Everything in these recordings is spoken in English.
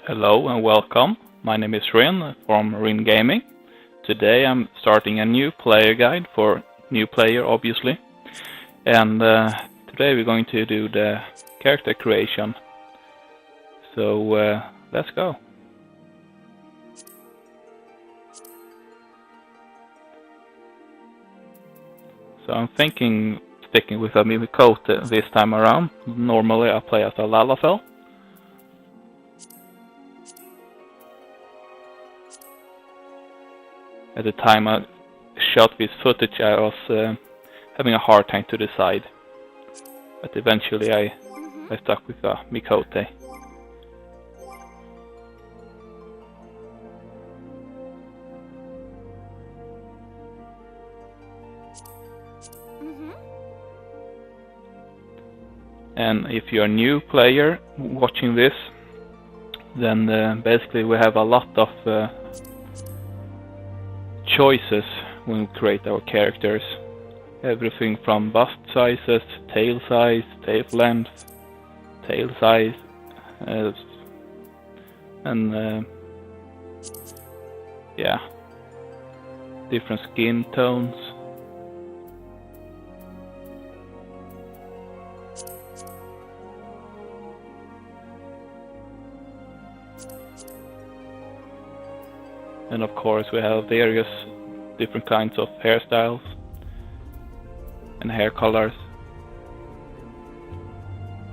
Hello and welcome. My name is Rin from Rin Gaming. Today I'm starting a new player guide for new player, obviously. And today we're going to do the character creation. So let's go. So I'm thinking sticking with a Mimikota this time around. Normally I play as a Lalafell. At the time I shot this footage, I was having a hard time to decide, but eventually I stuck with a Mikote. And if you're a new player watching this, then basically we have a lot of choices when we create our characters. Everything from bust sizes, tail size, tail length, tail size, and yeah, different skin tones. And of course we have various different kinds of hairstyles and hair colors.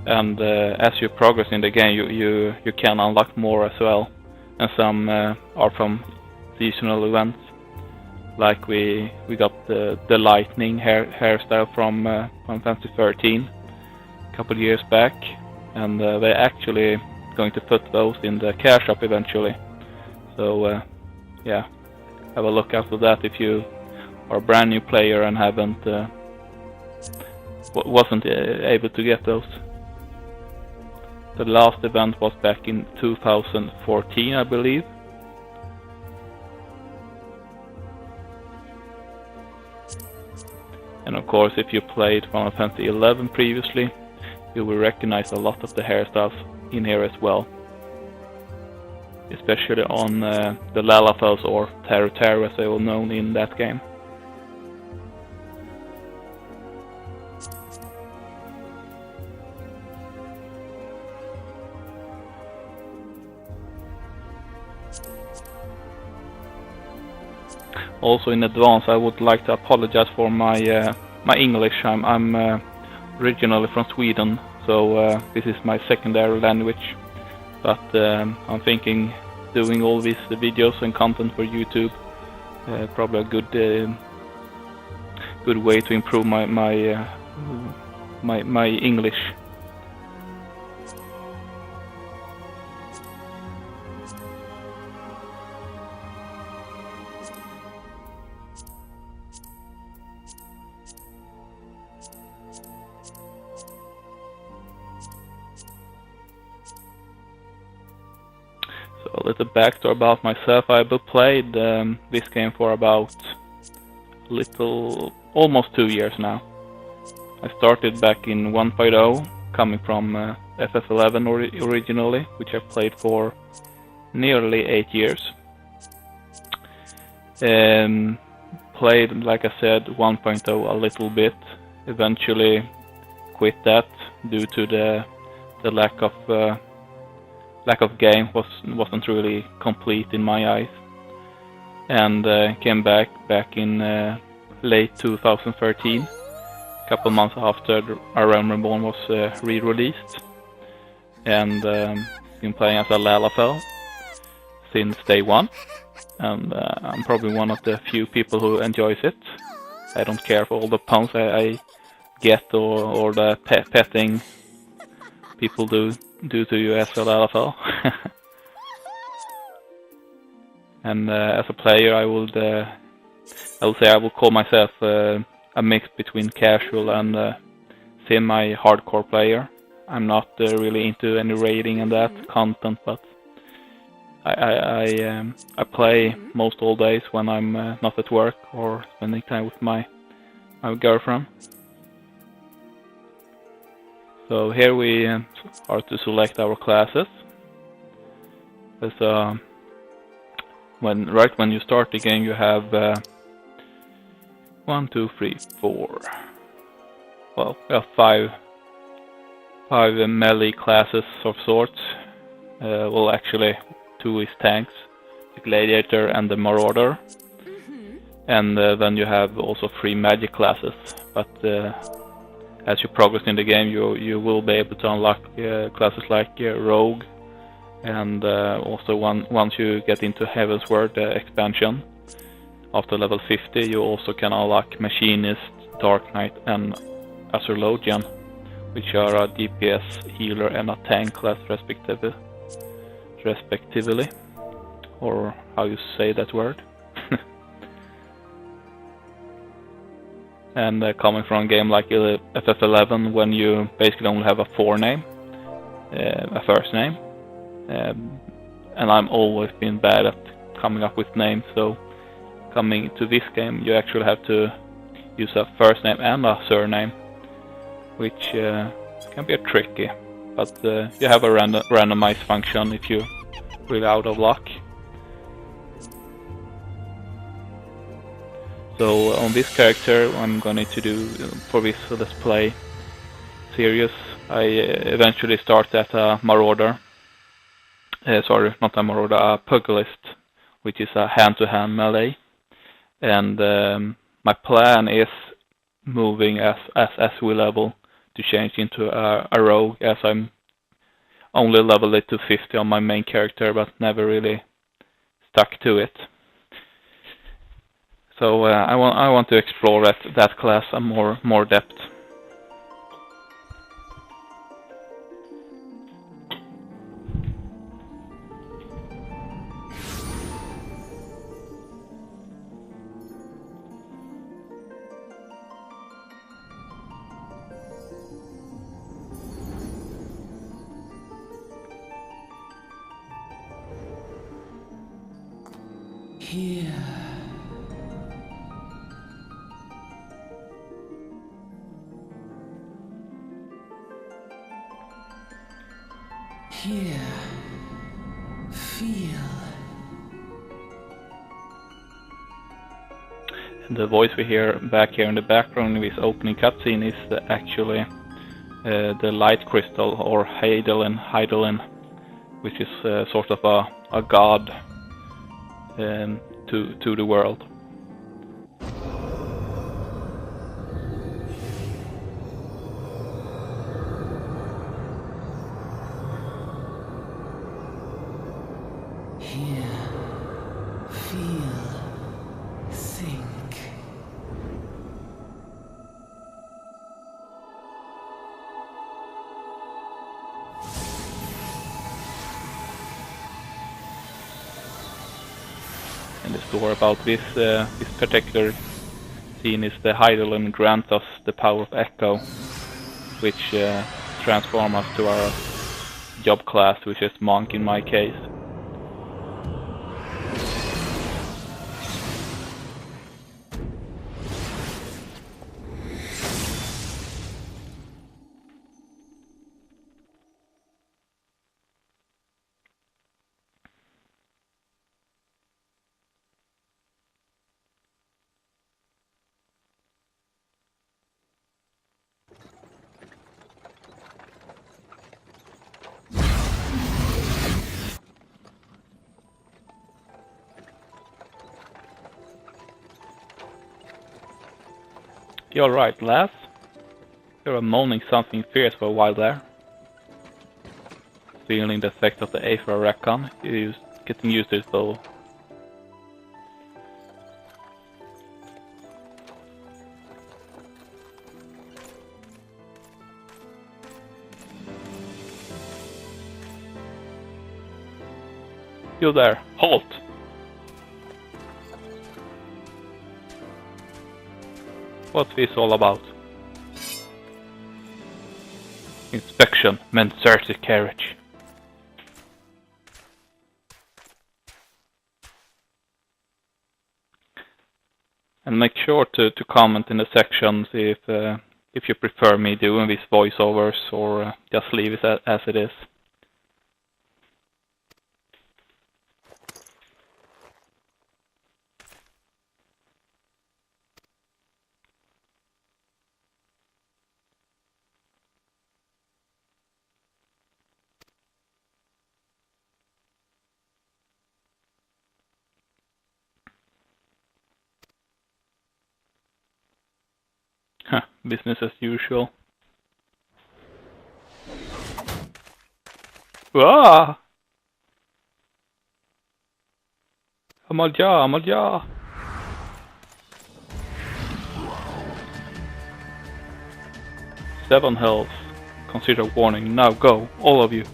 And as you progress in the game, you can unlock more as well. And some are from seasonal events. Like we got the lightning hairstyle from Final Fantasy XIII a couple of years back, and they're actually going to put those in the cash shop eventually. So yeah, have a look out for that if you are a brand new player and wasn't able to get those. The last event was back in 2014, I believe. And of course, if you played Final Fantasy XI previously, you will recognize a lot of the hairstyles in here as well. Especially on the Lalafells, or Taru as they were known in that game. Also in advance I would like to apologize for my my English. I'm originally from Sweden, so this is my secondary language. But I'm thinking doing all these videos and content for YouTube, probably a good way to improve my English. So a little backstory about myself. I've played this game for about almost 2 years now. I started back in 1.0, coming from FF11 originally, which I played for nearly 8 years. Played, like I said, 1.0 a little bit. Eventually quit that due to the lack of game wasn't really complete in my eyes, and came back in late 2013, a couple months after A Realm Reborn was re-released, and been playing as a Lalafell since day one, and I'm probably one of the few people who enjoys it. I don't care for all the puns I get or the petting people do to you as a Lalafell. And as a player, I would say I would call myself a mix between casual and semi-hardcore player. I'm not really into any raiding and that content, but I play most all days when I'm not at work or spending time with my girlfriend. So here we are to select our classes. There's right when you start the game, you have 1, 2, 3, 4. Well, we have five melee classes of sorts. Well, actually, 2 is tanks, the gladiator and the marauder. And then you have also 3 magic classes. But as you progress in the game, you will be able to unlock classes like rogue, and also once you get into Heavensward expansion, after level 50, you also can unlock machinist, dark knight, and astrologian, which are a DPS, healer, and a tank class respectively, or how you say that word. And coming from a game like FF11, when you basically only have a forename, a first name, and I'm always been bad at coming up with names, so coming to this game you actually have to use a first name and a surname, which can be tricky, but you have a randomize function if you're really out of luck. So on this character, what I'm going to do for this Let's Play series, I eventually start at a marauder. Sorry, not a marauder, a pugilist, which is a hand-to-hand melee. And my plan is moving as we level to change into a rogue, as I'm only leveled it to 50 on my main character, but never really stuck to it. So I want to explore that class in more depth. Here. Here. Feel. And the voice we hear back here in the background in this opening cutscene is actually the light crystal, or Hydaelyn, which is sort of a god to the world. Hear, feel, think. And the story about this particular scene is the Hydaelyn grants us the power of echo, which transforms us to our job class, which is monk in my case. You alright, lass? You were moaning something fierce for a while there. Feeling the effect of the AFR recon, you're getting used to it though. You there, halt! What's this all about? Inspection meant search the carriage. And make sure to comment in the sections if you prefer me doing these voiceovers, or just leave it as it is. Business as usual. Ah! Amalja! 7 health. Consider warning. Now go, all of you.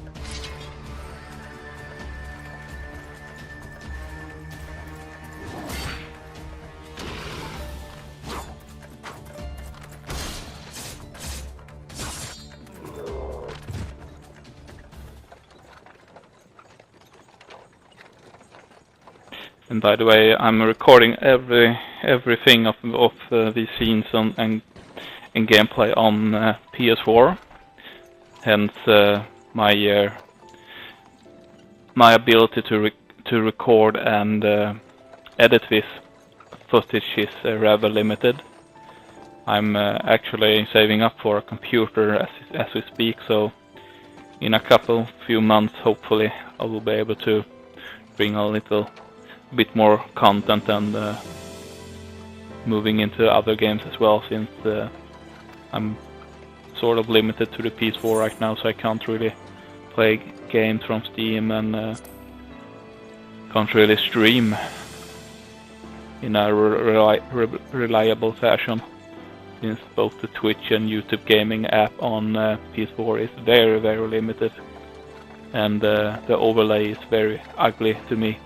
And by the way, I'm recording everything of these scenes and gameplay on PS4. Hence, my ability to record and edit this footage is rather limited. I'm actually saving up for a computer as we speak, so in a few months, hopefully, I will be able to bring a bit more content and moving into other games as well, since I'm sort of limited to the PS4 right now, so I can't really play games from Steam and can't really stream in a reliable fashion, since both the Twitch and YouTube gaming app on PS4 is very, very limited, and the overlay is very ugly to me.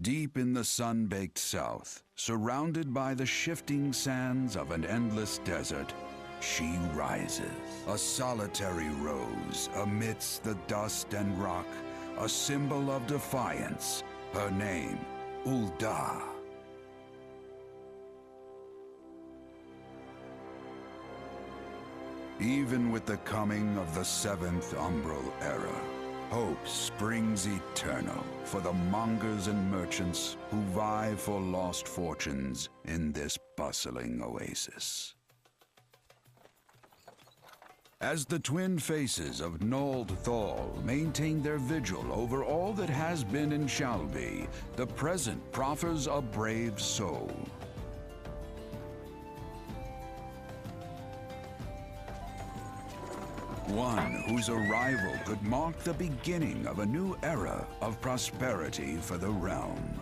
Deep in the sun-baked south, surrounded by the shifting sands of an endless desert, she rises. A solitary rose amidst the dust and rock, a symbol of defiance. Her name, Ul'dah. Even with the coming of the 7th Umbral Era, hope springs eternal for the mongers and merchants who vie for lost fortunes in this bustling oasis. As the twin faces of Nold Thal maintain their vigil over all that has been and shall be, the present proffers a brave soul. One whose arrival could mark the beginning of a new era of prosperity for the realm.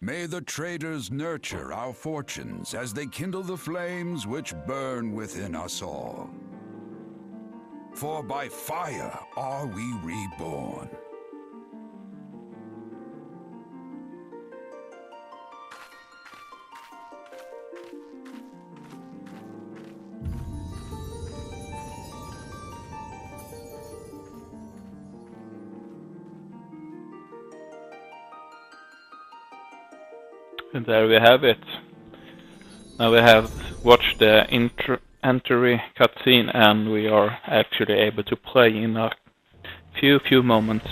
May the traders nurture our fortunes as they kindle the flames which burn within us all. For by fire are we reborn. And there we have it. Now we have watched the entry cutscene, and we are actually able to play in a few moments.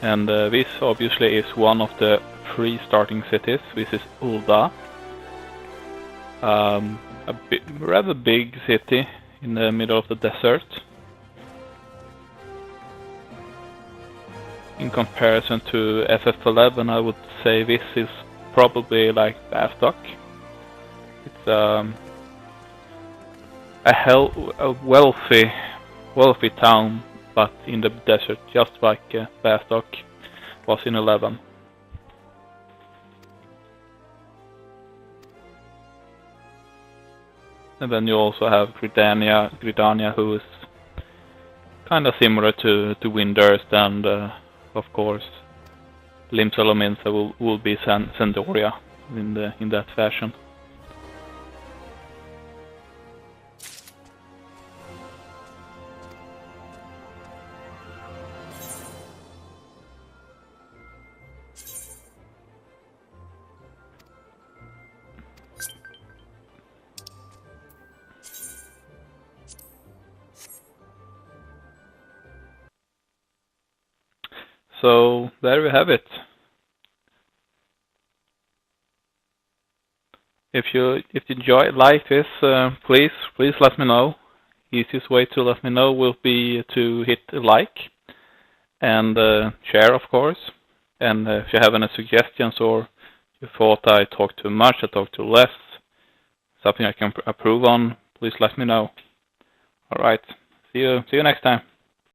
And this obviously is one of the 3 starting cities. This is Ulda. A rather big city in the middle of the desert. In comparison to FF11, I would say this is probably like Bastok. It's a wealthy town, but in the desert, just like Bastok was in 11. And then you also have Gridania, who is kind of similar to Windurst, and of course Limsa will be Sandoria in that fashion. So there we have it. If you like this, please let me know. Easiest way to let me know will be to hit a like and share, of course. And if you have any suggestions, or you thought I talked too much, I talked too less, something I can improve on, please let me know. All right. See you next time.